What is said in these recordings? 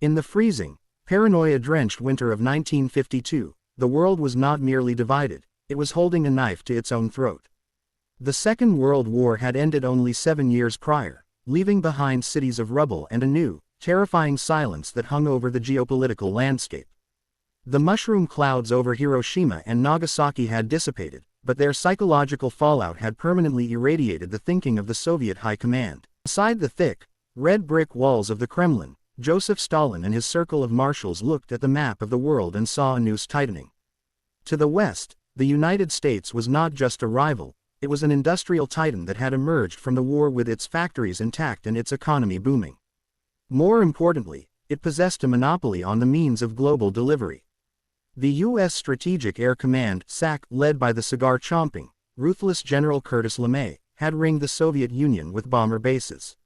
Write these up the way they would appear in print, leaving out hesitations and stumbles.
In the freezing, paranoia-drenched winter of 1952, the world was not merely divided, it was holding a knife to its own throat. The Second World War had ended only 7 years prior, leaving behind cities of rubble and a new, terrifying silence that hung over the geopolitical landscape. The mushroom clouds over Hiroshima and Nagasaki had dissipated, but their psychological fallout had permanently irradiated the thinking of the Soviet high command. Beside the thick, red brick walls of the Kremlin, Joseph Stalin and his circle of marshals looked at the map of the world and saw a noose tightening. To the west, the United States was not just a rival, it was an industrial titan that had emerged from the war with its factories intact and its economy booming. More importantly, it possessed a monopoly on the means of global delivery. The U.S. Strategic Air Command, SAC, led by the cigar-chomping, ruthless General Curtis LeMay, had ringed the Soviet Union with bomber bases.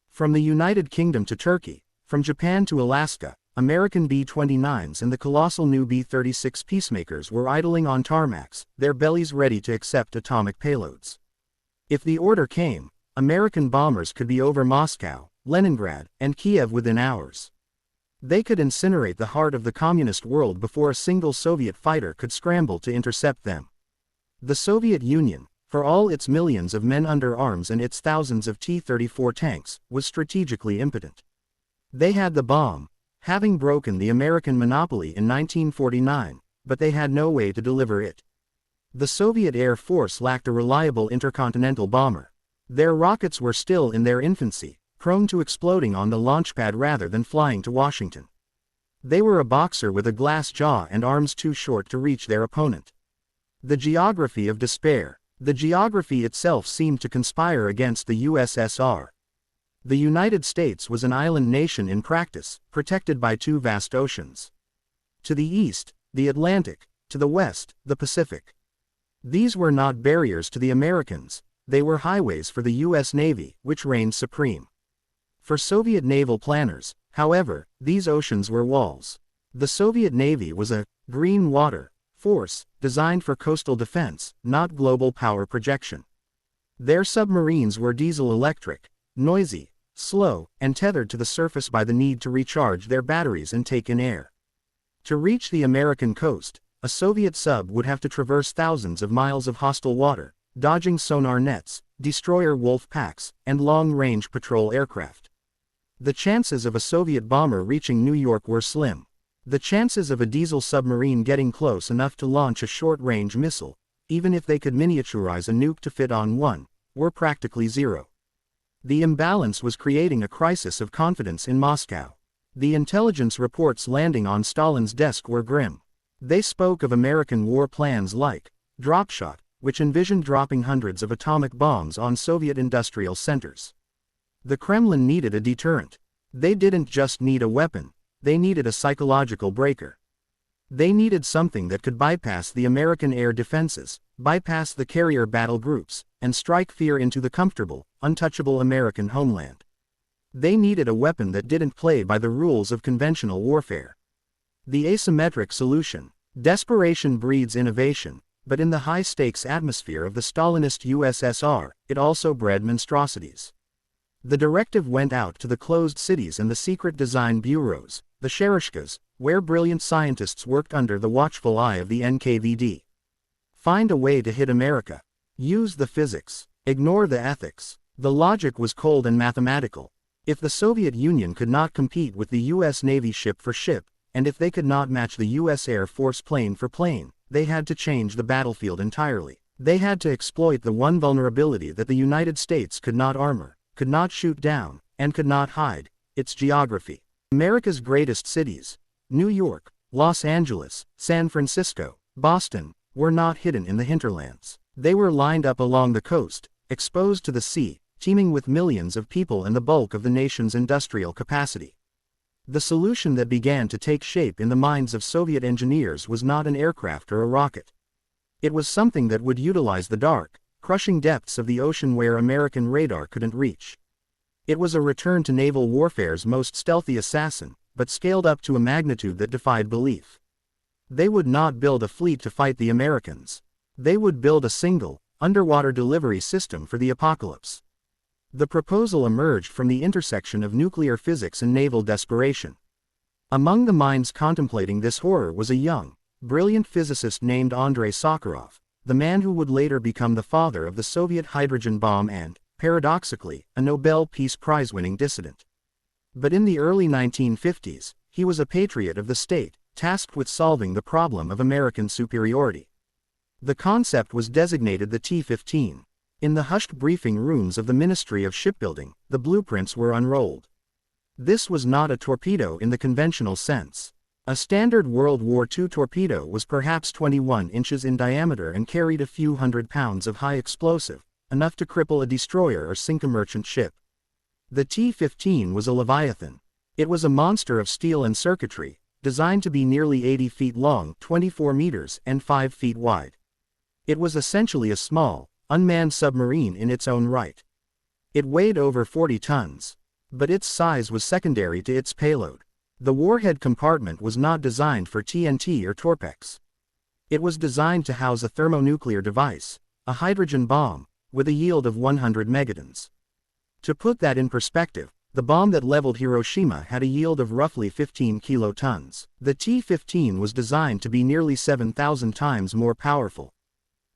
From the United Kingdom to Turkey, from Japan to Alaska, American B-29s and the colossal new B-36 peacemakers were idling on tarmacs, their bellies ready to accept atomic payloads. If the order came, American bombers could be over Moscow, Leningrad, and Kiev within hours. They could incinerate the heart of the communist world before a single Soviet fighter could scramble to intercept them. The Soviet Union, for all its millions of men under arms and its thousands of T-34 tanks, was strategically impotent. They had the bomb, having broken the American monopoly in 1949, but they had no way to deliver it. The Soviet Air Force lacked a reliable intercontinental bomber. Their rockets were still in their infancy, prone to exploding on the launchpad rather than flying to Washington. They were a boxer with a glass jaw and arms too short to reach their opponent. The geography of despair. The geography itself seemed to conspire against the USSR. The United States was an island nation in practice, protected by two vast oceans. To the east, the Atlantic; to the west, the Pacific. These were not barriers to the Americans, they were highways for the U.S. Navy, which reigned supreme. For Soviet naval planners, however, these oceans were walls. The Soviet Navy was a green water force designed for coastal defense, not global power projection. Their submarines were diesel-electric, noisy, slow, and tethered to the surface by the need to recharge their batteries and take in air. To reach the American coast, a Soviet sub would have to traverse thousands of miles of hostile water, dodging sonar nets, destroyer wolf packs, and long-range patrol aircraft. The chances of a Soviet bomber reaching New York were slim. The chances of a diesel submarine getting close enough to launch a short-range missile, even if they could miniaturize a nuke to fit on one, were practically zero. The imbalance was creating a crisis of confidence in Moscow. The intelligence reports landing on Stalin's desk were grim. They spoke of American war plans like Dropshot, which envisioned dropping hundreds of atomic bombs on Soviet industrial centers. The Kremlin needed a deterrent. They didn't just need a weapon, they needed a psychological breaker. They needed something that could bypass the American air defenses, bypass the carrier battle groups, and strike fear into the comfortable, untouchable American homeland. They needed a weapon that didn't play by the rules of conventional warfare. The asymmetric solution. Desperation breeds innovation, but in the high-stakes atmosphere of the Stalinist USSR, it also bred monstrosities. The directive went out to the closed cities and the secret design bureaus, the Shereshkas, where brilliant scientists worked under the watchful eye of the NKVD. Find a way to hit America. Use the physics. Ignore the ethics. The logic was cold and mathematical. If the Soviet Union could not compete with the U.S. Navy ship for ship, and if they could not match the U.S. Air Force plane for plane, they had to change the battlefield entirely. They had to exploit the one vulnerability that the United States could not armor, could not shoot down, and could not hide: its geography. America's greatest cities, New York, Los Angeles, San Francisco, Boston, were not hidden in the hinterlands. They were lined up along the coast, exposed to the sea, teeming with millions of people and the bulk of the nation's industrial capacity. The solution that began to take shape in the minds of Soviet engineers was not an aircraft or a rocket. It was something that would utilize the dark, crushing depths of the ocean where American radar couldn't reach. It was a return to naval warfare's most stealthy assassin, but scaled up to a magnitude that defied belief. They would not build a fleet to fight the Americans. They would build a single, underwater delivery system for the apocalypse. The proposal emerged from the intersection of nuclear physics and naval desperation. Among the minds contemplating this horror was a young, brilliant physicist named Andrei Sakharov, the man who would later become the father of the Soviet hydrogen bomb and, paradoxically, a Nobel Peace Prize-winning dissident. But in the early 1950s, he was a patriot of the state, tasked with solving the problem of American superiority. The concept was designated the T-15. In the hushed briefing rooms of the Ministry of Shipbuilding, the blueprints were unrolled. This was not a torpedo in the conventional sense. A standard World War II torpedo was perhaps 21 inches in diameter and carried a few hundred pounds of high explosive, enough to cripple a destroyer or sink a merchant ship. The T-15 was a leviathan. It was a monster of steel and circuitry, designed to be nearly 80 feet long, 24 meters, and 5 feet wide. It was essentially a small, unmanned submarine in its own right. It weighed over 40 tons. But its size was secondary to its payload. The warhead compartment was not designed for TNT or Torpex. It was designed to house a thermonuclear device, a hydrogen bomb, with a yield of 100 megatons. To put that in perspective, the bomb that leveled Hiroshima had a yield of roughly 15 kilotons. The T-15 was designed to be nearly 7,000 times more powerful.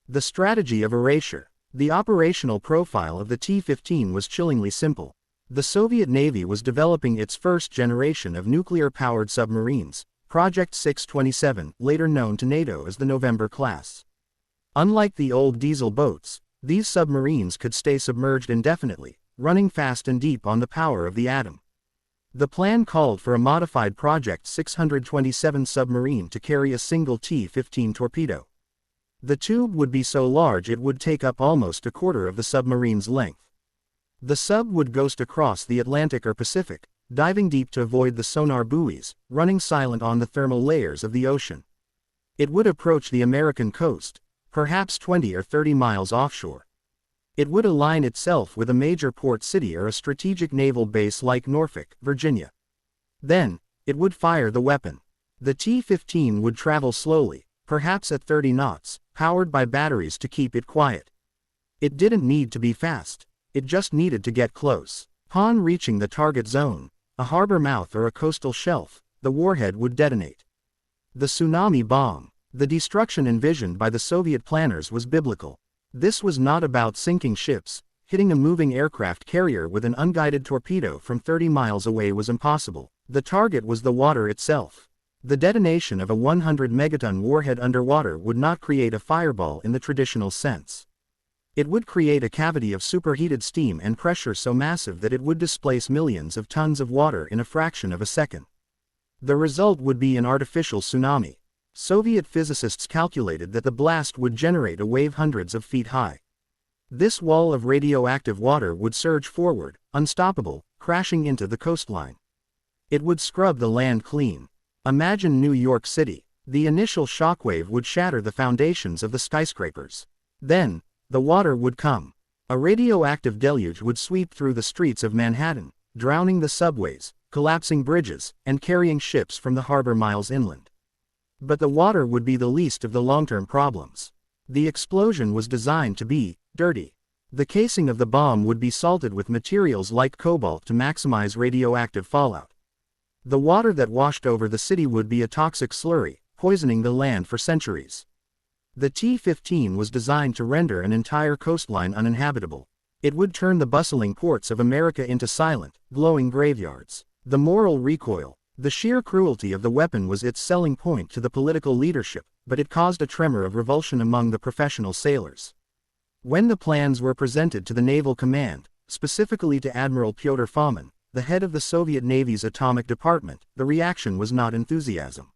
The strategy of erasure. The operational profile of the T-15 was chillingly simple. The Soviet Navy was developing its first generation of nuclear-powered submarines, Project 627, later known to NATO as the November class. Unlike the old diesel boats, these submarines could stay submerged indefinitely, running fast and deep on the power of the atom. The plan called for a modified Project 627 submarine to carry a single T-15 torpedo. The tube would be so large it would take up almost a quarter of the submarine's length. The sub would ghost across the Atlantic or Pacific, diving deep to avoid the sonar buoys, running silent on the thermal layers of the ocean. It would approach the American coast, perhaps 20 or 30 miles offshore. It would align itself with a major port city or a strategic naval base like Norfolk, Virginia. Then, it would fire the weapon. The T-15 would travel slowly, perhaps at 30 knots, powered by batteries to keep it quiet. It didn't need to be fast. It just needed to get close. Upon reaching the target zone, a harbor mouth or a coastal shelf, the warhead would detonate. The tsunami bomb. The destruction envisioned by the Soviet planners was biblical. This was not about sinking ships. Hitting a moving aircraft carrier with an unguided torpedo from 30 miles away was impossible. The target was the water itself. The detonation of a 100 megaton warhead underwater would not create a fireball in the traditional sense. It would create a cavity of superheated steam and pressure so massive that it would displace millions of tons of water in a fraction of a second. The result would be an artificial tsunami. Soviet physicists calculated that the blast would generate a wave hundreds of feet high. This wall of radioactive water would surge forward, unstoppable, crashing into the coastline. It would scrub the land clean. Imagine New York City. The initial shockwave would shatter the foundations of the skyscrapers. Then, the water would come. A radioactive deluge would sweep through the streets of Manhattan, drowning the subways, collapsing bridges, and carrying ships from the harbor miles inland. But the water would be the least of the long-term problems. The explosion was designed to be dirty. The casing of the bomb would be salted with materials like cobalt to maximize radioactive fallout. The water that washed over the city would be a toxic slurry, poisoning the land for centuries. The T-15 was designed to render an entire coastline uninhabitable. It would turn the bustling ports of America into silent, glowing graveyards. The moral recoil. The sheer cruelty of the weapon was its selling point to the political leadership, but it caused a tremor of revulsion among the professional sailors. When the plans were presented to the Naval Command, specifically to Admiral Pyotr Fomin, the head of the Soviet Navy's atomic department, the reaction was not enthusiasm.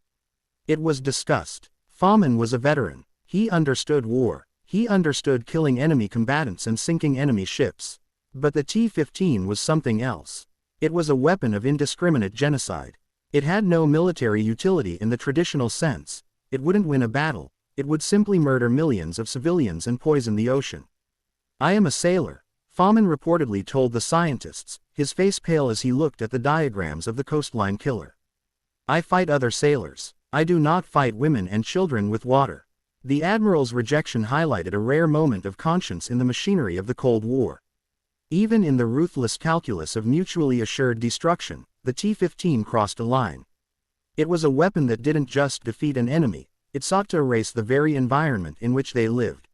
It was disgust. Fomin was a veteran. He understood war. He understood killing enemy combatants and sinking enemy ships. But the T-15 was something else. It was a weapon of indiscriminate genocide. It had no military utility in the traditional sense. It wouldn't win a battle. It would simply murder millions of civilians and poison the ocean. "I am a sailor," Fomin reportedly told the scientists, his face pale as he looked at the diagrams of the coastline killer. "I fight other sailors. I do not fight women and children with water." The admiral's rejection highlighted a rare moment of conscience in the machinery of the Cold War. Even in the ruthless calculus of mutually assured destruction, the T-15 crossed a line. It was a weapon that didn't just defeat an enemy, it sought to erase the very environment in which they lived.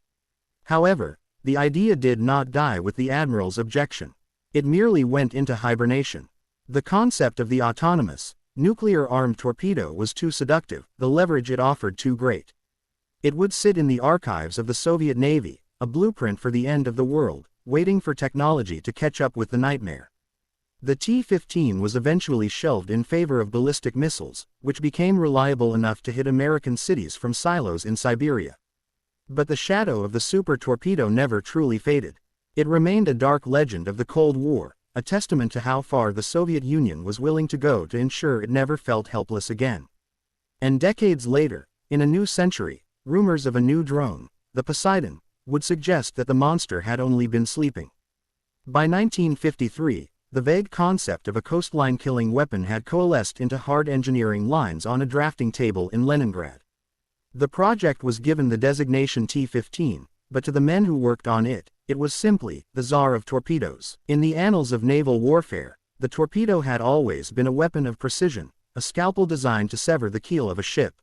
However, the idea did not die with the admiral's objection. It merely went into hibernation. The concept of the autonomous, nuclear-armed torpedo was too seductive, the leverage it offered too great. It would sit in the archives of the Soviet Navy, a blueprint for the end of the world, waiting for technology to catch up with the nightmare. The T-15 was eventually shelved in favor of ballistic missiles, which became reliable enough to hit American cities from silos in Siberia. But the shadow of the super torpedo never truly faded. It remained a dark legend of the Cold War, a testament to how far the Soviet Union was willing to go to ensure it never felt helpless again. And decades later, in a new century, rumors of a new drone, the Poseidon, would suggest that the monster had only been sleeping. By 1953, the vague concept of a coastline-killing weapon had coalesced into hard engineering lines on a drafting table in Leningrad. The project was given the designation T-15, but to the men who worked on it, it was simply the Tsar of torpedoes. In the annals of naval warfare, the torpedo had always been a weapon of precision, a scalpel designed to sever the keel of a ship.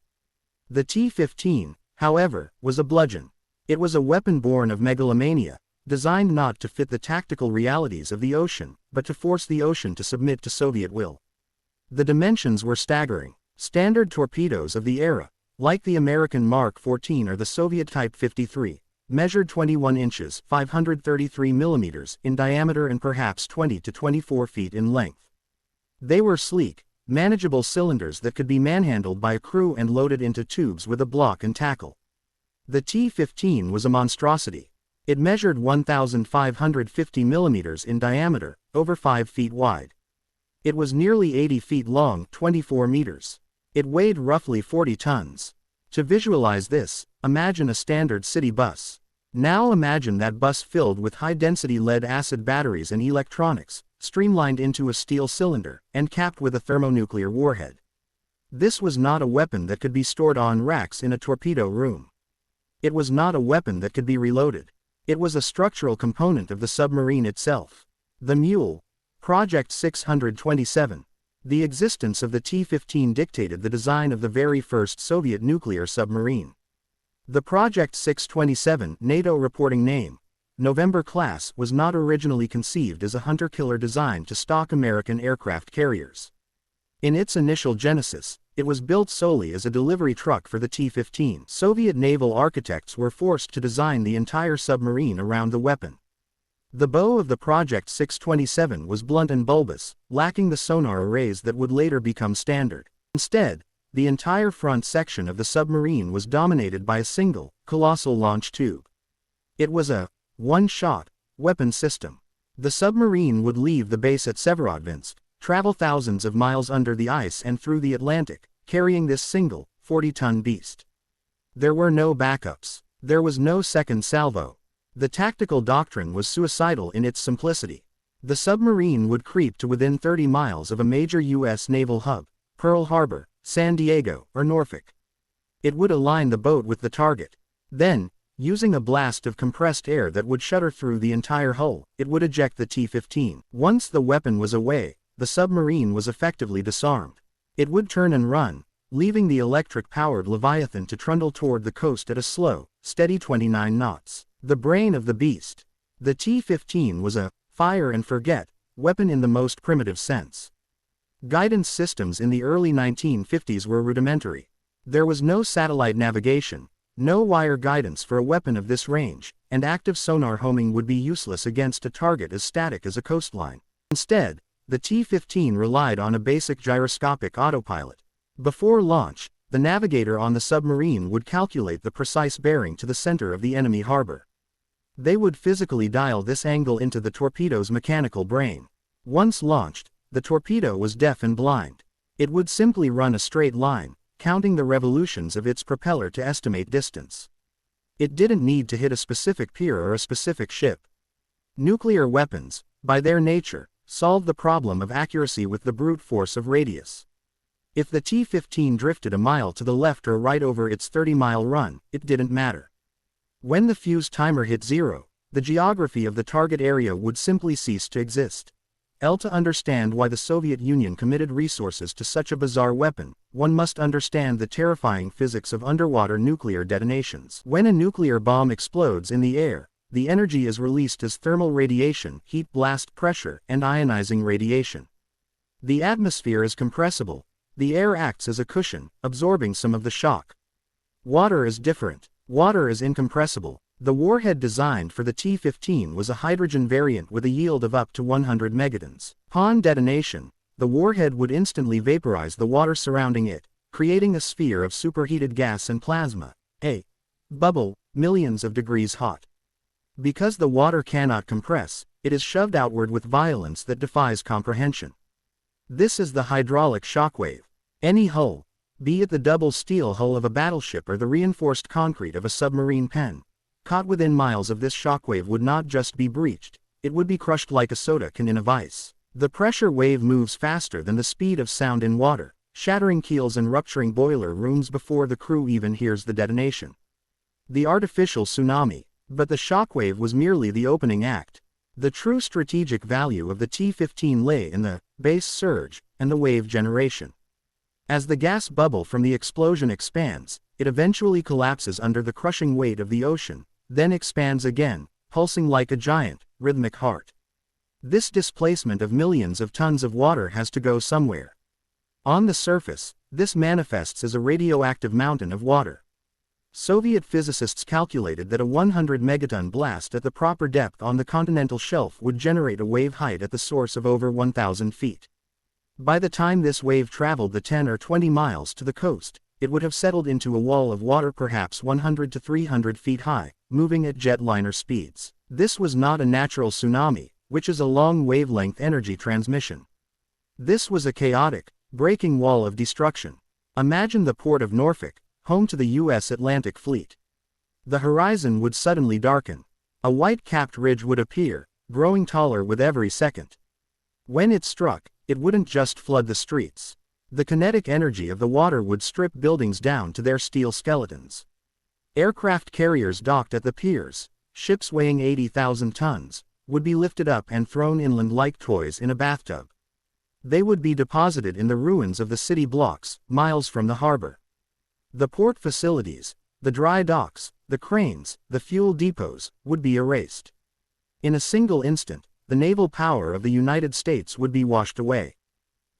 The T-15, however, was a bludgeon. It was a weapon born of megalomania, designed not to fit the tactical realities of the ocean, but to force the ocean to submit to Soviet will. The dimensions were staggering. Standard torpedoes of the era, like the American Mark 14 or the Soviet Type 53, measured 21 inches (533 millimeters) in diameter and perhaps 20 to 24 feet in length. They were sleek, manageable cylinders that could be manhandled by a crew and loaded into tubes with a block and tackle. The T-15 was a monstrosity. It measured 1,550 millimeters in diameter, over 5 feet wide. It was nearly 80 feet long, 24 meters. It weighed roughly 40 tons. To visualize this, imagine a standard city bus. Now imagine that bus filled with high-density lead-acid batteries and electronics, streamlined into a steel cylinder, and capped with a thermonuclear warhead. This was not a weapon that could be stored on racks in a torpedo room. It was not a weapon that could be reloaded. It was a structural component of the submarine itself. The Mule. Project 627. The existence of the T-15 dictated the design of the very first Soviet nuclear submarine. The Project 627 NATO reporting name, November class, was not originally conceived as a hunter-killer designed to stalk American aircraft carriers. In its initial genesis, it was built solely as a delivery truck for the T-15. Soviet naval architects were forced to design the entire submarine around the weapon. The bow of the Project 627 was blunt and bulbous, lacking the sonar arrays that would later become standard. Instead, the entire front section of the submarine was dominated by a single, colossal launch tube. It was a one-shot weapon system. The submarine would leave the base at Severodvinsk, travel thousands of miles under the ice and through the Atlantic, carrying this single, 40-ton beast. There were no backups. There was no second salvo. The tactical doctrine was suicidal in its simplicity. The submarine would creep to within 30 miles of a major U.S. naval hub, Pearl Harbor, San Diego, or Norfolk. It would align the boat with the target. Then, using a blast of compressed air that would shudder through the entire hull, it would eject the T-15. Once the weapon was away, the submarine was effectively disarmed. It would turn and run, leaving the electric-powered Leviathan to trundle toward the coast at a slow, steady 29 knots. The brain of the beast. The T-15 was a fire-and-forget weapon in the most primitive sense. Guidance systems in the early 1950s were rudimentary. There was no satellite navigation, no wire guidance for a weapon of this range, and active sonar homing would be useless against a target as static as a coastline. Instead, the T-15 relied on a basic gyroscopic autopilot. Before launch, the navigator on the submarine would calculate the precise bearing to the center of the enemy harbor. They would physically dial this angle into the torpedo's mechanical brain. Once launched, the torpedo was deaf and blind. It would simply run a straight line, counting the revolutions of its propeller to estimate distance. It didn't need to hit a specific pier or a specific ship. Nuclear weapons, by their nature, solved the problem of accuracy with the brute force of radius. If the T-15 drifted a mile to the left or right over its 30-mile run, it didn't matter. When the fuse timer hit zero, the geography of the target area would simply cease to exist. To understand why the Soviet Union committed resources to such a bizarre weapon, one must understand the terrifying physics of underwater nuclear detonations. When a nuclear bomb explodes in the air, the energy is released as thermal radiation, heat blast pressure, and ionizing radiation. The atmosphere is compressible. The air acts as a cushion, absorbing some of the shock. Water is different. Water is incompressible. The warhead designed for the T-15 was a hydrogen variant with a yield of up to 100 megatons. Upon detonation, the warhead would instantly vaporize the water surrounding it, creating a sphere of superheated gas and plasma, a bubble, millions of degrees hot. Because the water cannot compress, it is shoved outward with violence that defies comprehension. This is the hydraulic shockwave. Any hull, be it the double steel hull of a battleship or the reinforced concrete of a submarine pen, caught within miles of this shockwave would not just be breached, it would be crushed like a soda can in a vice. The pressure wave moves faster than the speed of sound in water, shattering keels and rupturing boiler rooms before the crew even hears the detonation. The artificial tsunami, but the shockwave was merely the opening act. The true strategic value of the T-15 lay in the base surge and the wave generation. As the gas bubble from the explosion expands, it eventually collapses under the crushing weight of the ocean, then expands again, pulsing like a giant, rhythmic heart. This displacement of millions of tons of water has to go somewhere. On the surface, this manifests as a radioactive mountain of water. Soviet physicists calculated that a 100 megaton blast at the proper depth on the continental shelf would generate a wave height at the source of over 1,000 feet. By the time this wave traveled the 10 or 20 miles to the coast, it would have settled into a wall of water perhaps 100 to 300 feet high, moving at jetliner speeds. This was not a natural tsunami, which is a long wavelength energy transmission. This was a chaotic, breaking wall of destruction. Imagine the port of Norfolk, home to the U.S. Atlantic Fleet. The horizon would suddenly darken. A white-capped ridge would appear, growing taller with every second. When it struck, it wouldn't just flood the streets. The kinetic energy of the water would strip buildings down to their steel skeletons. Aircraft carriers docked at the piers, ships weighing 80,000 tons, would be lifted up and thrown inland like toys in a bathtub. They would be deposited in the ruins of the city blocks, miles from the harbor. The port facilities, the dry docks, the cranes, the fuel depots, would be erased. In a single instant, the naval power of the United States would be washed away.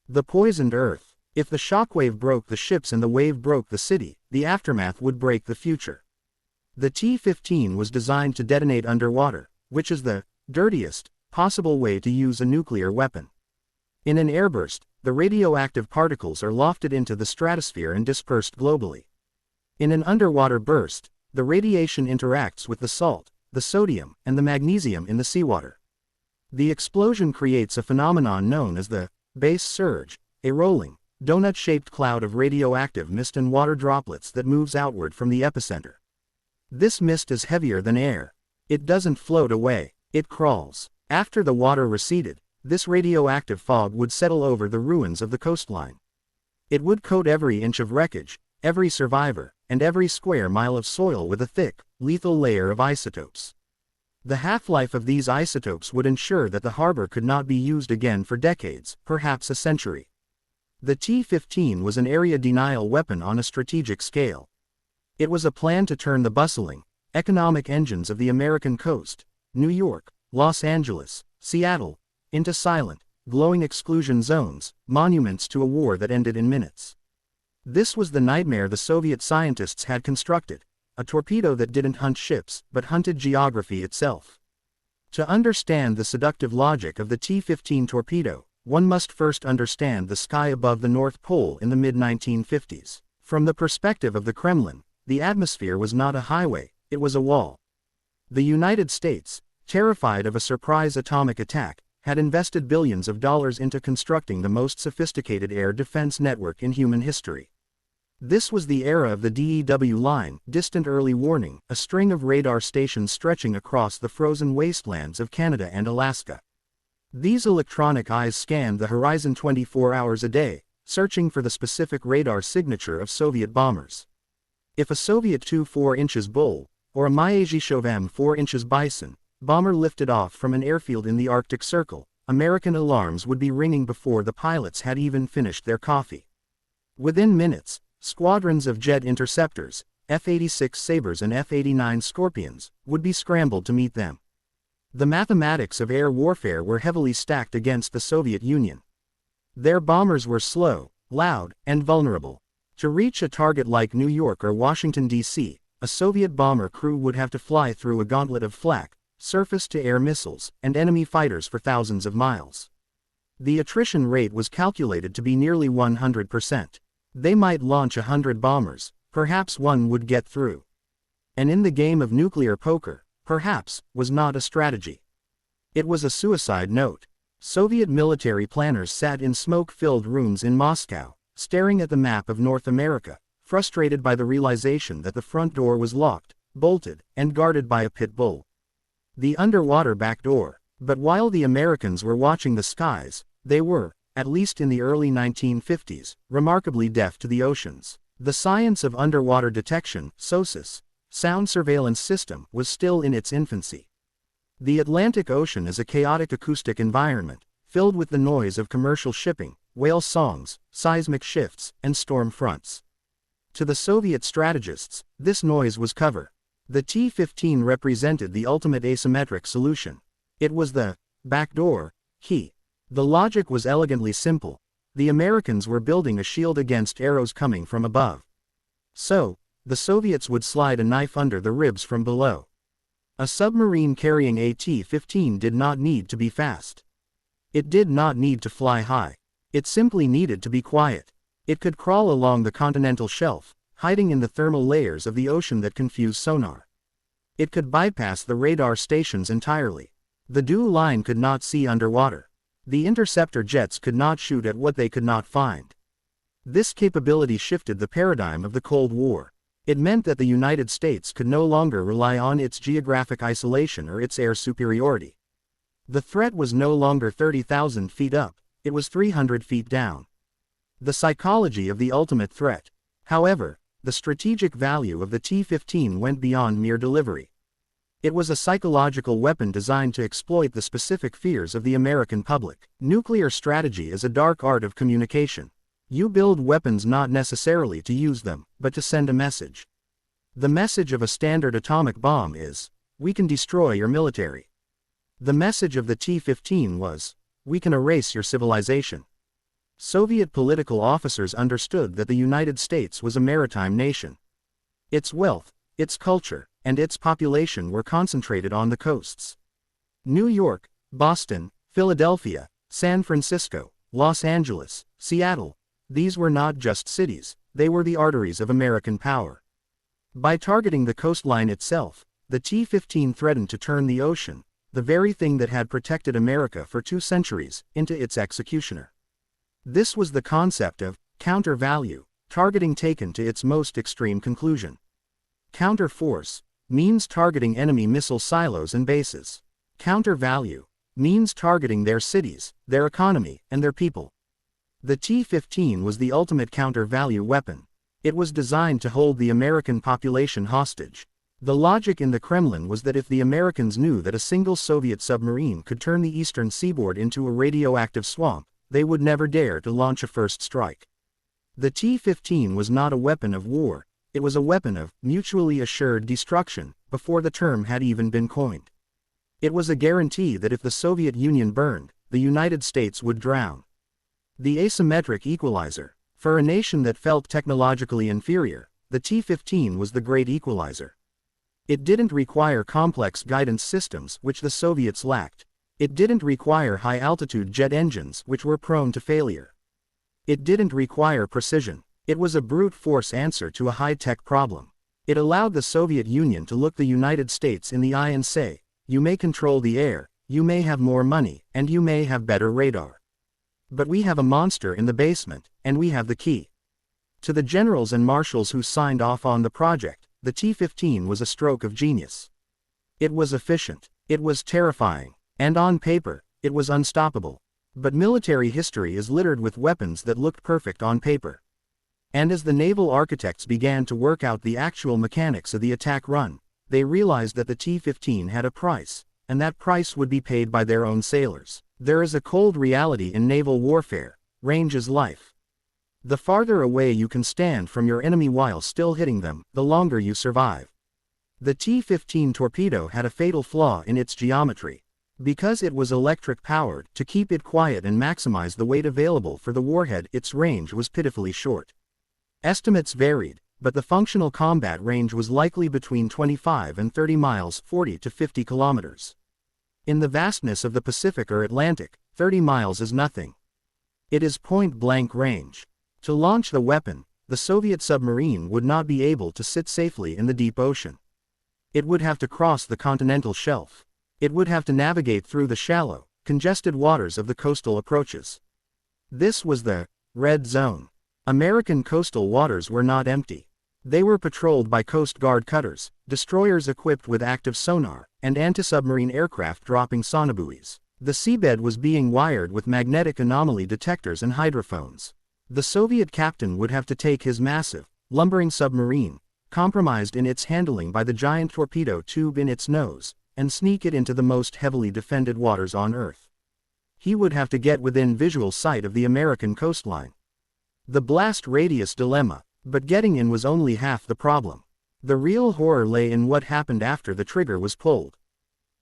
The poisoned earth. If the shockwave broke the ships and the wave broke the city, the aftermath would break the future. The T-15 was designed to detonate underwater, which is the dirtiest possible way to use a nuclear weapon. In an airburst, the radioactive particles are lofted into the stratosphere and dispersed globally. In an underwater burst, the radiation interacts with the salt, the sodium, and the magnesium in the seawater. The explosion creates a phenomenon known as the base surge, a rolling, donut-shaped cloud of radioactive mist and water droplets that moves outward from the epicenter. This mist is heavier than air. It doesn't float away, it crawls. After the water receded, this radioactive fog would settle over the ruins of the coastline. It would coat every inch of wreckage, every survivor, and every square mile of soil with a thick, lethal layer of isotopes. The half-life of these isotopes would ensure that the harbor could not be used again for decades, perhaps a century. The T-15 was an area denial weapon on a strategic scale. It was a plan to turn the bustling, economic engines of the American coast, New York, Los Angeles, Seattle, into silent, glowing exclusion zones, monuments to a war that ended in minutes. This was the nightmare the Soviet scientists had constructed, a torpedo that didn't hunt ships, but hunted geography itself. To understand the seductive logic of the T-15 torpedo, one must first understand the sky above the North Pole in the mid-1950s. From the perspective of the Kremlin, the atmosphere was not a highway, it was a wall. The United States, terrified of a surprise atomic attack, had invested billions of dollars into constructing the most sophisticated air defense network in human history. This was the era of the DEW line, distant early warning, a string of radar stations stretching across the frozen wastelands of Canada and Alaska. These electronic eyes scanned the horizon 24 hours a day, searching for the specific radar signature of Soviet bombers. If a Soviet Tu 4 inches Bull, or a Myazhishov M 4 inches Bison, bomber lifted off from an airfield in the Arctic Circle, American alarms would be ringing before the pilots had even finished their coffee. Within minutes, squadrons of jet interceptors, F-86 Sabres and F-89 Scorpions, would be scrambled to meet them. The mathematics of air warfare were heavily stacked against the Soviet Union. Their bombers were slow, loud, and vulnerable. To reach a target like New York or Washington, D.C., a Soviet bomber crew would have to fly through a gauntlet of flak, surface-to-air missiles, and enemy fighters for thousands of miles. The attrition rate was calculated to be nearly 100%. They might launch 100 bombers, perhaps one would get through. And in the game of nuclear poker, perhaps, was not a strategy. It was a suicide note. Soviet military planners sat in smoke-filled rooms in Moscow, staring at the map of North America, frustrated by the realization that the front door was locked, bolted, and guarded by a pit bull. The underwater back door. But while the Americans were watching the skies, they were, at least in the early 1950s, remarkably deaf to the oceans. The science of underwater detection, SOSUS, sound surveillance system, was still in its infancy. The Atlantic Ocean is a chaotic acoustic environment, filled with the noise of commercial shipping, whale songs, seismic shifts, and storm fronts. To the Soviet strategists, this noise was cover. The T-15 represented the ultimate asymmetric solution. It was the backdoor key. The logic was elegantly simple. The Americans were building a shield against arrows coming from above. So, the Soviets would slide a knife under the ribs from below. A submarine carrying a T-15 did not need to be fast. It did not need to fly high. It simply needed to be quiet. It could crawl along the continental shelf, hiding in the thermal layers of the ocean that confuse sonar. It could bypass the radar stations entirely. The DU line could not see underwater. The interceptor jets could not shoot at what they could not find. This capability shifted the paradigm of the Cold War. It meant that the United States could no longer rely on its geographic isolation or its air superiority. The threat was no longer 30,000 feet up, it was 300 feet down. The psychology of the ultimate threat. However, the strategic value of the T-15 went beyond mere delivery. It was a psychological weapon designed to exploit the specific fears of the American public. Nuclear strategy is a dark art of communication. You build weapons not necessarily to use them, but to send a message. The message of a standard atomic bomb is, we can destroy your military. The message of the T-15 was, we can erase your civilization. Soviet political officers understood that the United States was a maritime nation. Its wealth, its culture, and its population were concentrated on the coasts. New York, Boston, Philadelphia, San Francisco, Los Angeles, Seattle, these were not just cities, they were the arteries of American power. By targeting the coastline itself, the T-15 threatened to turn the ocean, the very thing that had protected America for 2 centuries, into its executioner. This was the concept of counter-value, targeting taken to its most extreme conclusion. Counter-force means targeting enemy missile silos and bases. Counter-value means targeting their cities, their economy, and their people. The T-15 was the ultimate counter-value weapon. It was designed to hold the American population hostage. The logic in the Kremlin was that if the Americans knew that a single Soviet submarine could turn the eastern seaboard into a radioactive swamp, they would never dare to launch a first strike. The T-15 was not a weapon of war, it was a weapon of mutually assured destruction, before the term had even been coined. It was a guarantee that if the Soviet Union burned, the United States would drown. The asymmetric equalizer. For a nation that felt technologically inferior, the T-15 was the great equalizer. It didn't require complex guidance systems, which the Soviets lacked. It didn't require high-altitude jet engines, which were prone to failure. It didn't require precision. It was a brute force answer to a high-tech problem. It allowed the Soviet Union to look the United States in the eye and say, you may control the air, you may have more money, and you may have better radar. But we have a monster in the basement, and we have the key. To the generals and marshals who signed off on the project, the T-15 was a stroke of genius. It was efficient, it was terrifying, and on paper, it was unstoppable. But military history is littered with weapons that looked perfect on paper. And as the naval architects began to work out the actual mechanics of the attack run, they realized that the T-15 had a price, and that price would be paid by their own sailors. There is a cold reality in naval warfare: range is life. The farther away you can stand from your enemy while still hitting them, the longer you survive. The T-15 torpedo had a fatal flaw in its geometry. Because it was electric-powered, to keep it quiet and maximize the weight available for the warhead, its range was pitifully short. Estimates varied, but the functional combat range was likely between 25 and 30 miles, 40 to 50 kilometers. In the vastness of the Pacific or Atlantic, 30 miles is nothing. It is point-blank range. To launch the weapon, the Soviet submarine would not be able to sit safely in the deep ocean. It would have to cross the continental shelf. It would have to navigate through the shallow, congested waters of the coastal approaches. This was the red zone. American coastal waters were not empty. They were patrolled by Coast Guard cutters, destroyers equipped with active sonar, and anti-submarine aircraft dropping sonobuoys. The seabed was being wired with magnetic anomaly detectors and hydrophones. The Soviet captain would have to take his massive, lumbering submarine, compromised in its handling by the giant torpedo tube in its nose, and sneak it into the most heavily defended waters on Earth. He would have to get within visual sight of the American coastline. The blast radius dilemma, but getting in was only half the problem. The real horror lay in what happened after the trigger was pulled.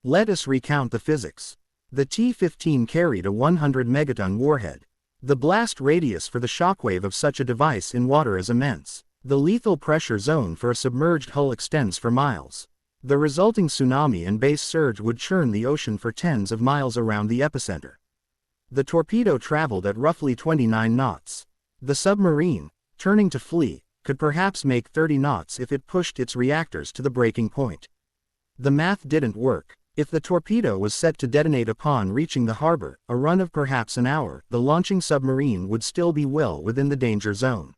Let us recount the physics. The T-15 carried a 100 megaton warhead. The blast radius for the shockwave of such a device in water is immense. The lethal pressure zone for a submerged hull extends for miles. The resulting tsunami and base surge would churn the ocean for tens of miles around the epicenter. The torpedo traveled at roughly 29 knots. The submarine, turning to flee, could perhaps make 30 knots if it pushed its reactors to the breaking point. The math didn't work. If the torpedo was set to detonate upon reaching the harbor, a run of perhaps an hour, the launching submarine would still be well within the danger zone.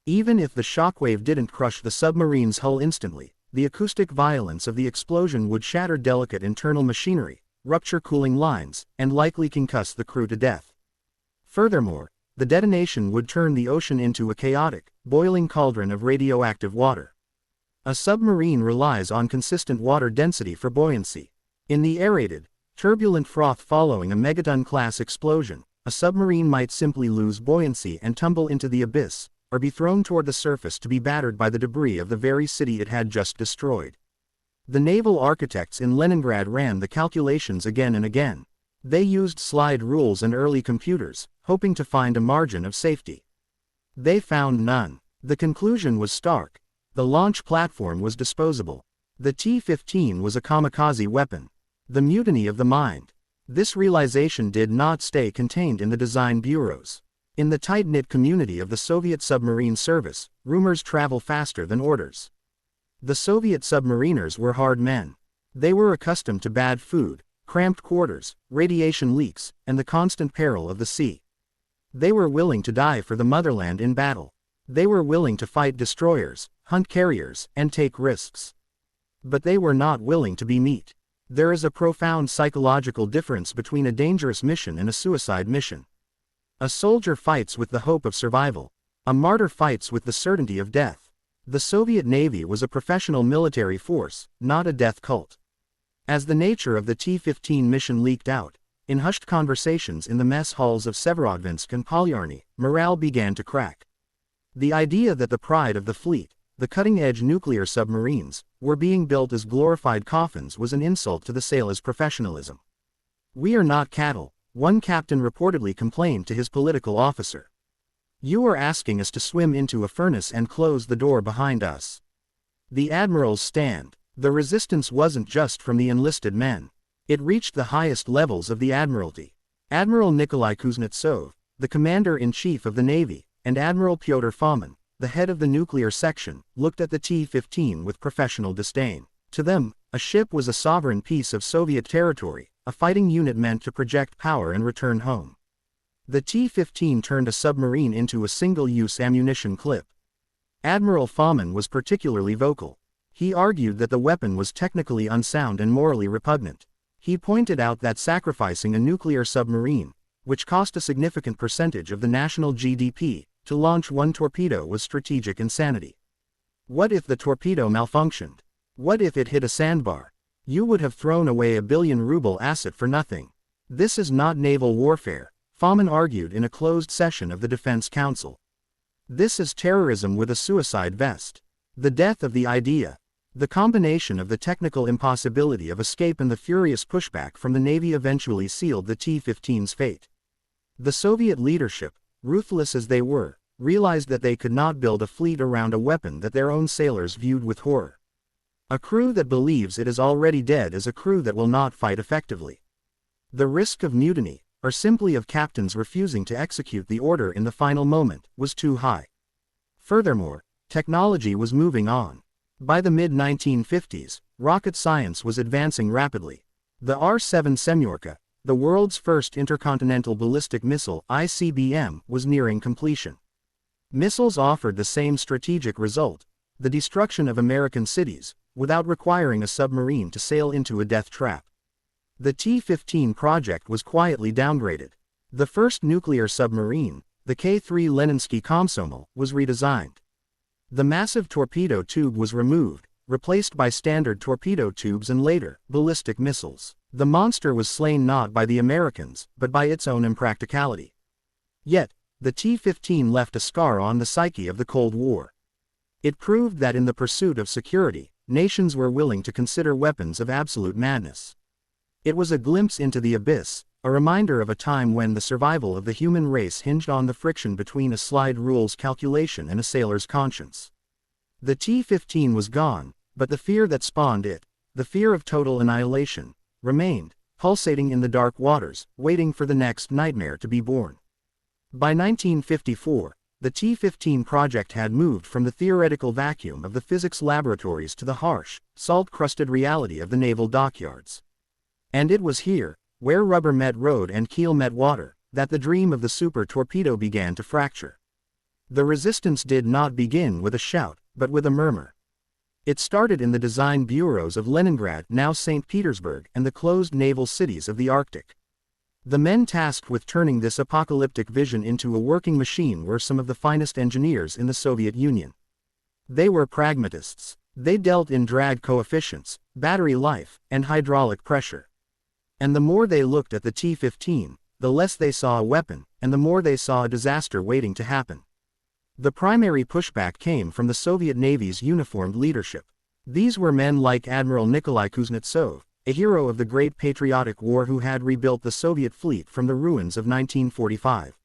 Even if the shockwave didn't crush the submarine's hull instantly, the acoustic violence of the explosion would shatter delicate internal machinery, rupture cooling lines, and likely concuss the crew to death. Furthermore, the detonation would turn the ocean into a chaotic, boiling cauldron of radioactive water. A submarine relies on consistent water density for buoyancy. In the aerated, turbulent froth following a megaton-class explosion, a submarine might simply lose buoyancy and tumble into the abyss, or be thrown toward the surface to be battered by the debris of the very city it had just destroyed. The naval architects in Leningrad ran the calculations again and again. They used slide rules and early computers, hoping to find a margin of safety. They found none. The conclusion was stark. The launch platform was disposable. The T-15 was a kamikaze weapon. The mutiny of the mind. This realization did not stay contained in the design bureaus. In the tight-knit community of the Soviet submarine service, rumors travel faster than orders. The Soviet submariners were hard men. They were accustomed to bad food, cramped quarters, radiation leaks, and the constant peril of the sea. They were willing to die for the motherland in battle. They were willing to fight destroyers, hunt carriers, and take risks. But they were not willing to be meat. There is a profound psychological difference between a dangerous mission and a suicide mission. A soldier fights with the hope of survival. A martyr fights with the certainty of death. The Soviet Navy was a professional military force, not a death cult. As the nature of the T-15 mission leaked out, in hushed conversations in the mess halls of Severodvinsk and Polyarny, morale began to crack. The idea that the pride of the fleet, the cutting-edge nuclear submarines, were being built as glorified coffins was an insult to the sailors' professionalism. "We are not cattle," one captain reportedly complained to his political officer. "You are asking us to swim into a furnace and close the door behind us." The admirals stand. The resistance wasn't just from the enlisted men. It reached the highest levels of the Admiralty. Admiral Nikolai Kuznetsov, the commander-in-chief of the Navy, and Admiral Pyotr Fomin, the head of the nuclear section, looked at the T-15 with professional disdain. To them, a ship was a sovereign piece of Soviet territory, a fighting unit meant to project power and return home. The T-15 turned a submarine into a single-use ammunition clip. Admiral Fomin was particularly vocal. He argued that the weapon was technically unsound and morally repugnant. He pointed out that sacrificing a nuclear submarine, which cost a significant percentage of the national GDP, to launch one torpedo was strategic insanity. What if the torpedo malfunctioned? What if it hit a sandbar? You would have thrown away a billion-ruble asset for nothing. This is not naval warfare, Fomin argued in a closed session of the Defense Council. This is terrorism with a suicide vest. The death of the idea. The combination of the technical impossibility of escape and the furious pushback from the Navy eventually sealed the T-15's fate. The Soviet leadership, ruthless as they were, realized that they could not build a fleet around a weapon that their own sailors viewed with horror. A crew that believes it is already dead is a crew that will not fight effectively. The risk of mutiny, or simply of captains refusing to execute the order in the final moment, was too high. Furthermore, technology was moving on. By the mid-1950s, rocket science was advancing rapidly. The R-7 Semyorka, the world's first intercontinental ballistic missile (ICBM), was nearing completion. Missiles offered the same strategic result, the destruction of American cities, without requiring a submarine to sail into a death trap. The T-15 project was quietly downgraded. The first nuclear submarine, the K-3 Leninsky Komsomol, was redesigned. The massive torpedo tube was removed, replaced by standard torpedo tubes and later, ballistic missiles. The monster was slain not by the Americans, but by its own impracticality. Yet, the T-15 left a scar on the psyche of the Cold War. It proved that in the pursuit of security, nations were willing to consider weapons of absolute madness. It was a glimpse into the abyss, a reminder of a time when the survival of the human race hinged on the friction between a slide rules calculation and a sailor's conscience. The T-15 was gone, but the fear that spawned it, the fear of total annihilation, remained, pulsating in the dark waters, waiting for the next nightmare to be born. By 1954, the T-15 project had moved from the theoretical vacuum of the physics laboratories to the harsh, salt-crusted reality of the naval dockyards. And it was here, where rubber met road and keel met water, that the dream of the super torpedo began to fracture. The resistance did not begin with a shout, but with a murmur. It started in the design bureaus of Leningrad, now St. Petersburg, and the closed naval cities of the Arctic. The men tasked with turning this apocalyptic vision into a working machine were some of the finest engineers in the Soviet Union. They were pragmatists. They dealt in drag coefficients, battery life, and hydraulic pressure. And the more they looked at the T-15, the less they saw a weapon, and the more they saw a disaster waiting to happen. The primary pushback came from the Soviet Navy's uniformed leadership. These were men like Admiral Nikolai Kuznetsov, a hero of the Great Patriotic War who had rebuilt the Soviet fleet from the ruins of 1945.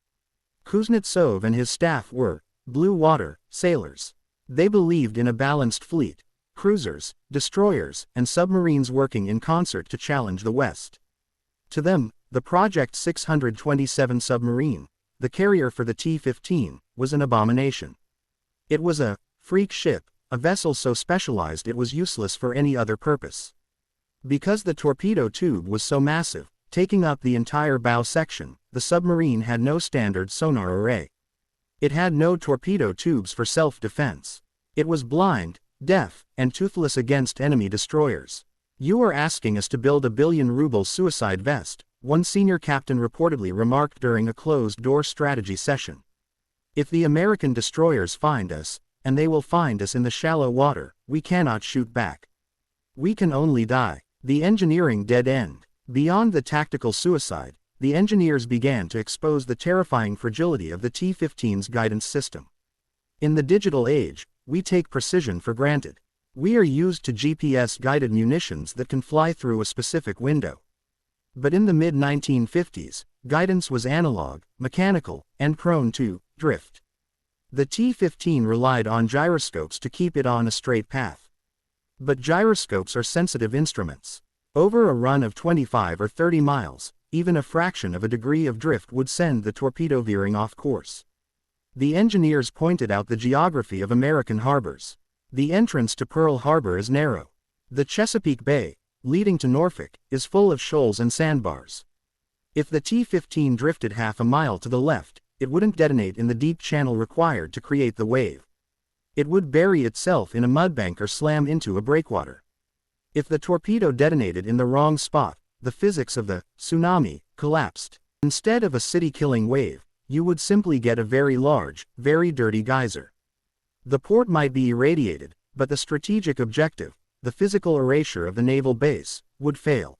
Kuznetsov and his staff were blue water sailors. They believed in a balanced fleet, cruisers, destroyers, and submarines working in concert to challenge the West. To them, the Project 627 submarine, the carrier for the T-15, was an abomination. It was a freak ship, a vessel so specialized it was useless for any other purpose. Because the torpedo tube was so massive, taking up the entire bow section, the submarine had no standard sonar array. It had no torpedo tubes for self-defense. It was blind, deaf, and toothless against enemy destroyers. "You are asking us to build a billion-ruble suicide vest," one senior captain reportedly remarked during a closed-door strategy session. "If the American destroyers find us, and they will find us in the shallow water, we cannot shoot back. We can only die." The engineering dead end. Beyond the tactical suicide, the engineers began to expose the terrifying fragility of the T-15's guidance system. In the digital age, we take precision for granted. We are used to GPS-guided munitions that can fly through a specific window. But in the mid-1950s, guidance was analog, mechanical, and prone to drift. The T-15 relied on gyroscopes to keep it on a straight path. But gyroscopes are sensitive instruments. Over a run of 25 or 30 miles, even a fraction of a degree of drift would send the torpedo veering off course. The engineers pointed out the geography of American harbors. The entrance to Pearl Harbor is narrow. The Chesapeake Bay, leading to Norfolk, is full of shoals and sandbars. If the T-15 drifted half a mile to the left, it wouldn't detonate in the deep channel required to create the wave. It would bury itself in a mudbank or slam into a breakwater. If the torpedo detonated in the wrong spot, the physics of the tsunami collapsed. Instead of a city-killing wave, you would simply get a very large, very dirty geyser. The port might be irradiated, but the strategic objective, the physical erasure of the naval base, would fail.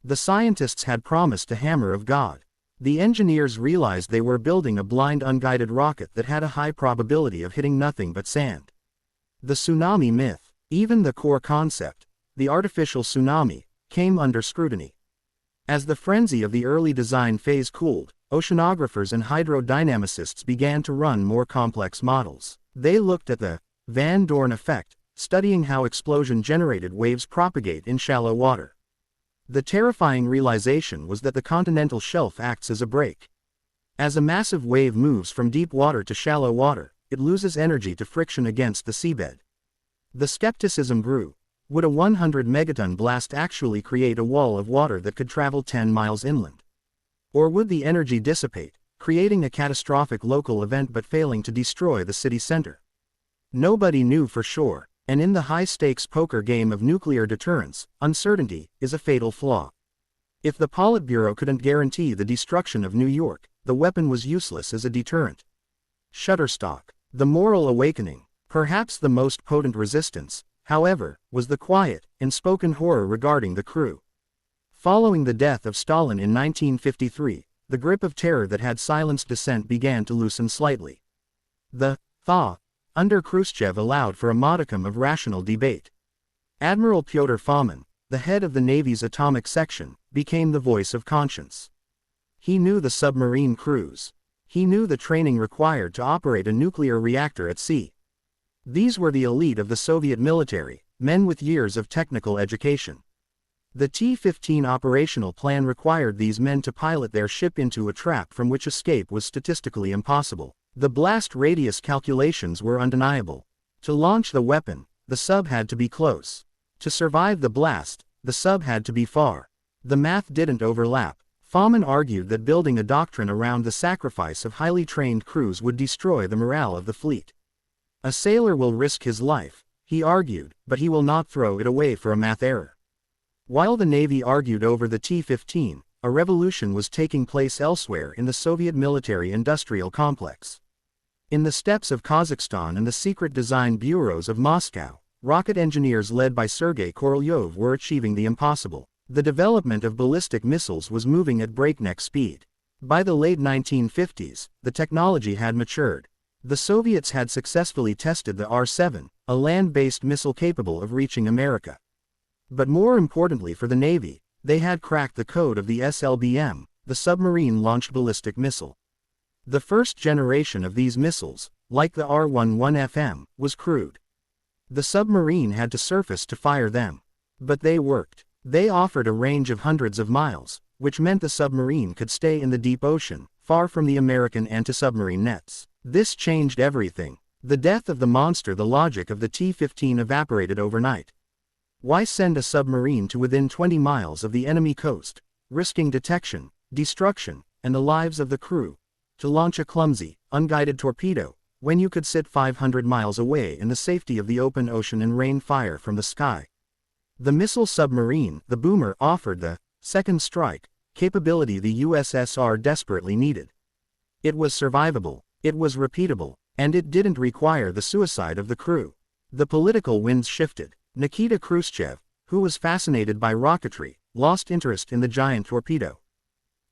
The scientists had promised a hammer of God. The engineers realized they were building a blind unguided rocket that had a high probability of hitting nothing but sand. The tsunami myth, even the core concept, the artificial tsunami, came under scrutiny. As the frenzy of the early design phase cooled, oceanographers and hydrodynamicists began to run more complex models. They looked at the Van Dorn effect, studying how explosion-generated waves propagate in shallow water. The terrifying realization was that the continental shelf acts as a brake. As a massive wave moves from deep water to shallow water, it loses energy to friction against the seabed. The skepticism grew. Would a 100 megaton blast actually create a wall of water that could travel 10 miles inland? Or would the energy dissipate, creating a catastrophic local event but failing to destroy the city center? Nobody knew for sure, and in the high-stakes poker game of nuclear deterrence, uncertainty is a fatal flaw. If the Politburo couldn't guarantee the destruction of New York, the weapon was useless as a deterrent. Shutterstock. The moral awakening, perhaps the most potent resistance, however, was the quiet, unspoken horror regarding the crew. Following the death of Stalin in 1953, the grip of terror that had silenced dissent began to loosen slightly. The thaw under Khrushchev allowed for a modicum of rational debate. Admiral Pyotr Fomin, the head of the Navy's atomic section, became the voice of conscience. He knew the submarine crews. He knew the training required to operate a nuclear reactor at sea. These were the elite of the Soviet military, men with years of technical education. The T-15 operational plan required these men to pilot their ship into a trap from which escape was statistically impossible. The blast radius calculations were undeniable. To launch the weapon, the sub had to be close. To survive the blast, the sub had to be far. The math didn't overlap. Fomin argued that building a doctrine around the sacrifice of highly trained crews would destroy the morale of the fleet. A sailor will risk his life, he argued, but he will not throw it away for a math error. While the Navy argued over the T-15, a revolution was taking place elsewhere in the Soviet military-industrial complex. In the steppes of Kazakhstan and the secret design bureaus of Moscow, rocket engineers led by Sergei Korolyov were achieving the impossible. The development of ballistic missiles was moving at breakneck speed. By the late 1950s, the technology had matured. The Soviets had successfully tested the R-7, a land-based missile capable of reaching America. But more importantly for the Navy, they had cracked the code of the SLBM, the submarine-launched ballistic missile. The first generation of these missiles, like the R-11FM, was crude. The submarine had to surface to fire them. But they worked. They offered a range of hundreds of miles, which meant the submarine could stay in the deep ocean, far from the American anti-submarine nets. This changed everything. The death of the monster, the logic of the T-15 evaporated overnight. Why send a submarine to within 20 miles of the enemy coast, risking detection, destruction, and the lives of the crew, to launch a clumsy, unguided torpedo, when you could sit 500 miles away in the safety of the open ocean and rain fire from the sky? The missile submarine, the Boomer, offered the second strike capability the USSR desperately needed. It was survivable, it was repeatable, and it didn't require the suicide of the crew. The political winds shifted. Nikita Khrushchev, who was fascinated by rocketry, lost interest in the giant torpedo.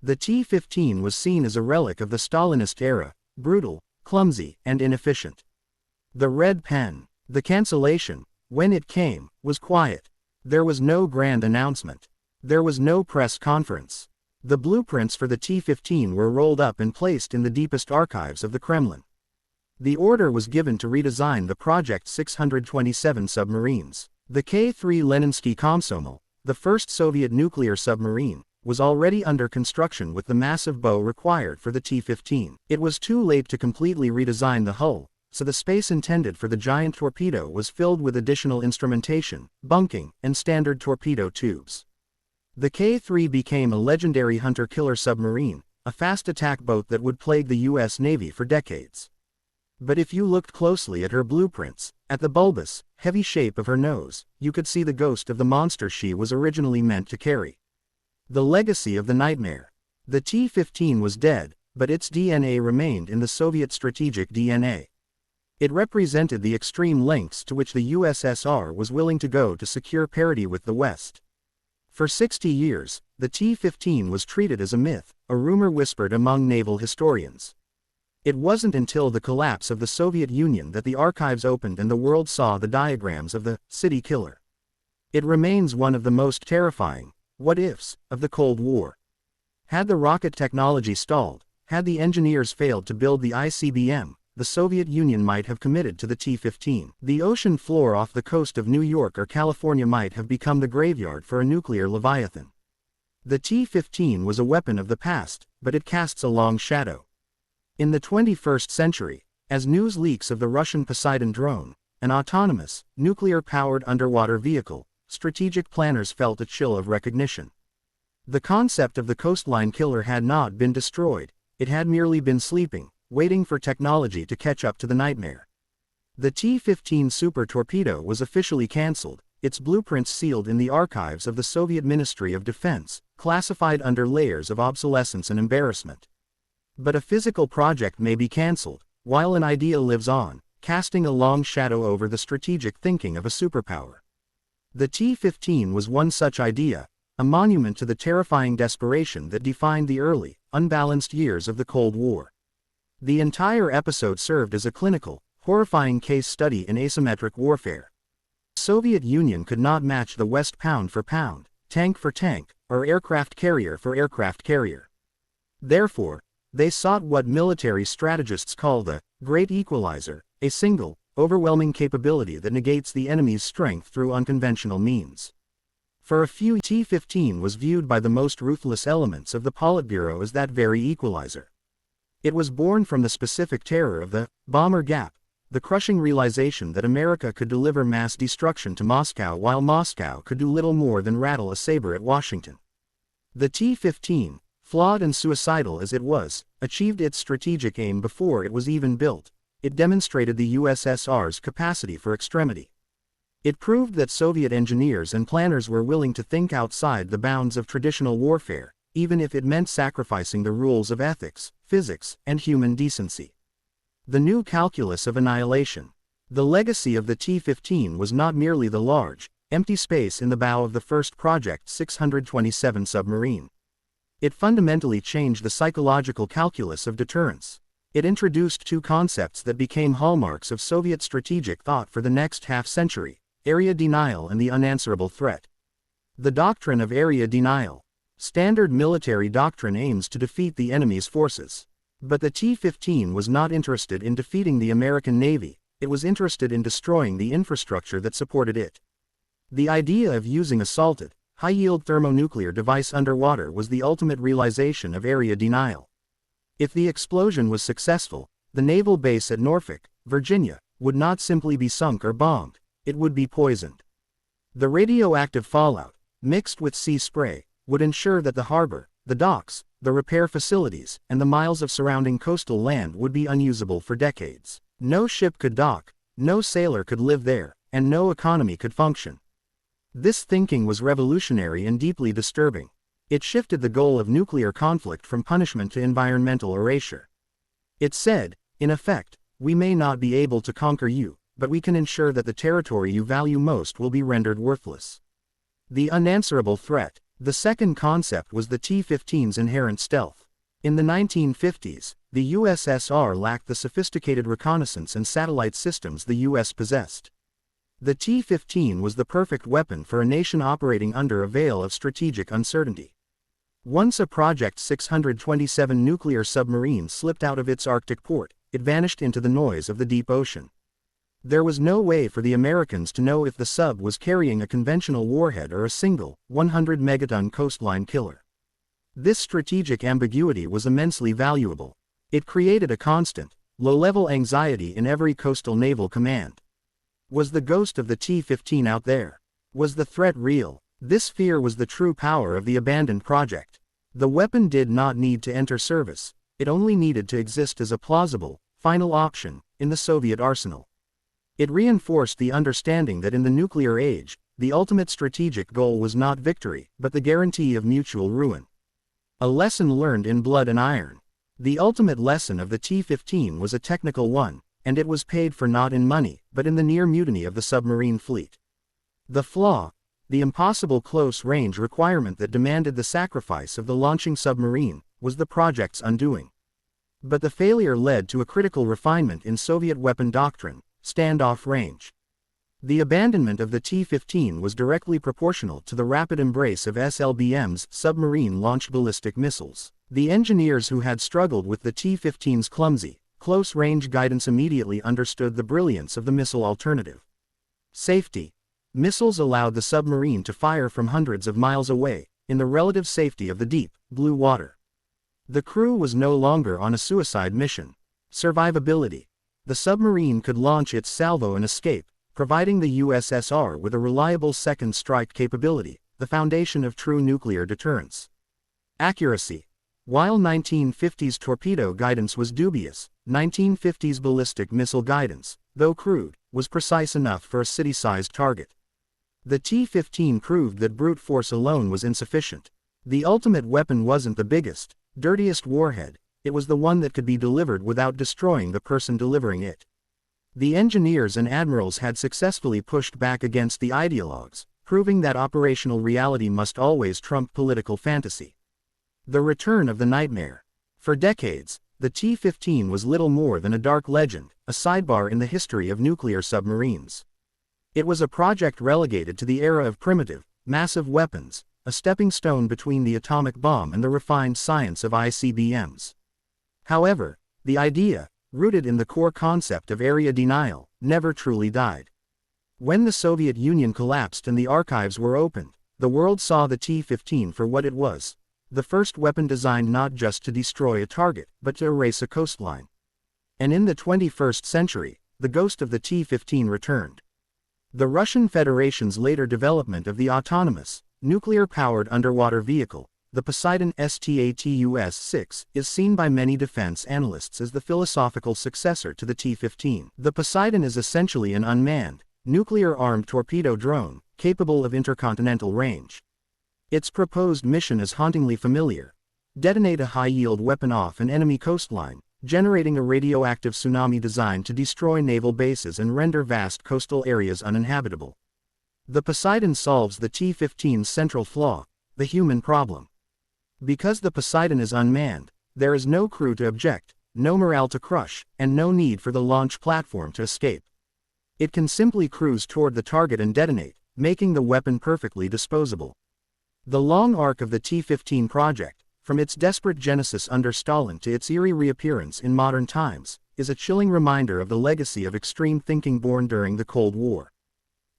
The T-15 was seen as a relic of the Stalinist era, brutal, clumsy, and inefficient. The red pen, the cancellation, when it came, was quiet. There was no grand announcement. There was no press conference. The blueprints for the T-15 were rolled up and placed in the deepest archives of the Kremlin. The order was given to redesign the Project 627 submarines. The K-3 Leninsky Komsomol, the first Soviet nuclear submarine, was already under construction with the massive bow required for the T-15. It was too late to completely redesign the hull, so the space intended for the giant torpedo was filled with additional instrumentation, bunking, and standard torpedo tubes. The K-3 became a legendary hunter-killer submarine, a fast attack boat that would plague the U.S. Navy for decades. But if you looked closely at her blueprints, at the bulbous, heavy shape of her nose, you could see the ghost of the monster she was originally meant to carry. The legacy of the nightmare. The T-15 was dead, but its DNA remained in the Soviet strategic DNA. It represented the extreme lengths to which the USSR was willing to go to secure parity with the West. For 60 years, the T-15 was treated as a myth, a rumor whispered among naval historians. It wasn't until the collapse of the Soviet Union that the archives opened and the world saw the diagrams of the city killer. It remains one of the most terrifying what-ifs of the Cold War. Had the rocket technology stalled, had the engineers failed to build the ICBM, the Soviet Union might have committed to the T-15. The ocean floor off the coast of New York or California might have become the graveyard for a nuclear leviathan. The T-15 was a weapon of the past, but it casts a long shadow. In the 21st century, as news leaks of the Russian Poseidon drone, an autonomous, nuclear-powered underwater vehicle, strategic planners felt a chill of recognition. The concept of the Coastline killer had not been destroyed, it had merely been sleeping, waiting for technology to catch up to the nightmare. The T-15 Super Torpedo was officially cancelled, its blueprints sealed in the archives of the Soviet Ministry of Defense, classified under layers of obsolescence and embarrassment. But a physical project may be cancelled, while an idea lives on, casting a long shadow over the strategic thinking of a superpower. The T-15 was one such idea, a monument to the terrifying desperation that defined the early, unbalanced years of the Cold War. The entire episode served as a clinical, horrifying case study in asymmetric warfare. The Soviet Union could not match the West pound for pound, tank for tank, or aircraft carrier for aircraft carrier. Therefore, they sought what military strategists call the Great Equalizer, a single, overwhelming capability that negates the enemy's strength through unconventional means. For a few, T-15 was viewed by the most ruthless elements of the Politburo as that very equalizer. It was born from the specific terror of the bomber gap, the crushing realization that America could deliver mass destruction to Moscow while Moscow could do little more than rattle a saber at Washington. The T-15, flawed and suicidal as it was, achieved its strategic aim before it was even built. It demonstrated the USSR's capacity for extremity. It proved that Soviet engineers and planners were willing to think outside the bounds of traditional warfare, even if it meant sacrificing the rules of ethics, physics, and human decency. The new calculus of annihilation. The legacy of the T-15 was not merely the large, empty space in the bow of the first Project 627 submarine. It fundamentally changed the psychological calculus of deterrence. It introduced two concepts that became hallmarks of Soviet strategic thought for the next half-century: area denial and the unanswerable threat. The doctrine of area denial. Standard military doctrine aims to defeat the enemy's forces. But the T-15 was not interested in defeating the American Navy, it was interested in destroying the infrastructure that supported it. The idea of using a salted, high-yield thermonuclear device underwater was the ultimate realization of area denial. If the explosion was successful, the naval base at Norfolk, Virginia, would not simply be sunk or bombed, it would be poisoned. The radioactive fallout, mixed with sea spray, would ensure that the harbor, the docks, the repair facilities, and the miles of surrounding coastal land would be unusable for decades. No ship could dock, no sailor could live there, and no economy could function. This thinking was revolutionary and deeply disturbing. It shifted the goal of nuclear conflict from punishment to environmental erasure. It said, in effect, we may not be able to conquer you, but we can ensure that the territory you value most will be rendered worthless. The unanswerable threat. The second concept was the T-15's inherent stealth. In the 1950s, the USSR lacked the sophisticated reconnaissance and satellite systems the US possessed. The T-15 was the perfect weapon for a nation operating under a veil of strategic uncertainty. Once a Project 627 nuclear submarine slipped out of its Arctic port, it vanished into the noise of the deep ocean. There was no way for the Americans to know if the sub was carrying a conventional warhead or a single, 100-megaton coastline killer. This strategic ambiguity was immensely valuable. It created a constant, low-level anxiety in every coastal naval command. Was the ghost of the T-15 out there? Was the threat real? This fear was the true power of the abandoned project. The weapon did not need to enter service, it only needed to exist as a plausible, final option, in the Soviet arsenal. It reinforced the understanding that in the nuclear age, the ultimate strategic goal was not victory, but the guarantee of mutual ruin. A lesson learned in blood and iron. The ultimate lesson of the T-15 was a technical one, and it was paid for not in money, but in the near mutiny of the submarine fleet. The flaw, the impossible close-range requirement that demanded the sacrifice of the launching submarine, was the project's undoing. But the failure led to a critical refinement in Soviet weapon doctrine: standoff range. The abandonment of the T-15 was directly proportional to the rapid embrace of SLBM's submarine-launched ballistic missiles. The engineers who had struggled with the T-15's clumsy, close-range guidance immediately understood the brilliance of the missile alternative. Safety. Missiles allowed the submarine to fire from hundreds of miles away, in the relative safety of the deep, blue water. The crew was no longer on a suicide mission. Survivability. The submarine could launch its salvo and escape, providing the USSR with a reliable second strike capability, the foundation of true nuclear deterrence. Accuracy. While 1950s torpedo guidance was dubious, 1950s ballistic missile guidance, though crude, was precise enough for a city-sized target. The T-15 proved that brute force alone was insufficient. The ultimate weapon wasn't the biggest, dirtiest warhead, it was the one that could be delivered without destroying the person delivering it. The engineers and admirals had successfully pushed back against the ideologues, proving that operational reality must always trump political fantasy. The return of the nightmare. For decades, the T-15 was little more than a dark legend, a sidebar in the history of nuclear submarines. It was a project relegated to the era of primitive, massive weapons, a stepping stone between the atomic bomb and the refined science of ICBMs. However, the idea, rooted in the core concept of area denial, never truly died. When the Soviet Union collapsed and the archives were opened, the world saw the T-15 for what it was: the first weapon designed not just to destroy a target, but to erase a coastline. And in the 21st century, the ghost of the T-15 returned. The Russian Federation's later development of the autonomous, nuclear-powered underwater vehicle, the Poseidon STATUS-6, is seen by many defense analysts as the philosophical successor to the T-15. The Poseidon is essentially an unmanned, nuclear-armed torpedo drone, capable of intercontinental range. Its proposed mission is hauntingly familiar: detonate a high-yield weapon off an enemy coastline, generating a radioactive tsunami designed to destroy naval bases and render vast coastal areas uninhabitable. The Poseidon solves the T-15's central flaw: the human problem. Because the Poseidon is unmanned, there is no crew to object, no morale to crush, and no need for the launch platform to escape. It can simply cruise toward the target and detonate, making the weapon perfectly disposable. The long arc of the T-15 project, from its desperate genesis under Stalin to its eerie reappearance in modern times, is a chilling reminder of the legacy of extreme thinking born during the Cold War.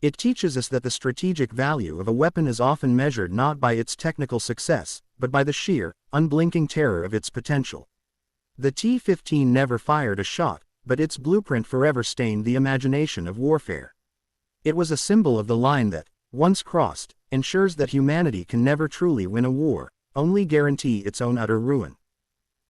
It teaches us that the strategic value of a weapon is often measured not by its technical success, but by the sheer, unblinking terror of its potential. The T-15 never fired a shot, but its blueprint forever stained the imagination of warfare. It was a symbol of the line that, once crossed, ensures that humanity can never truly win a war, only guarantee its own utter ruin.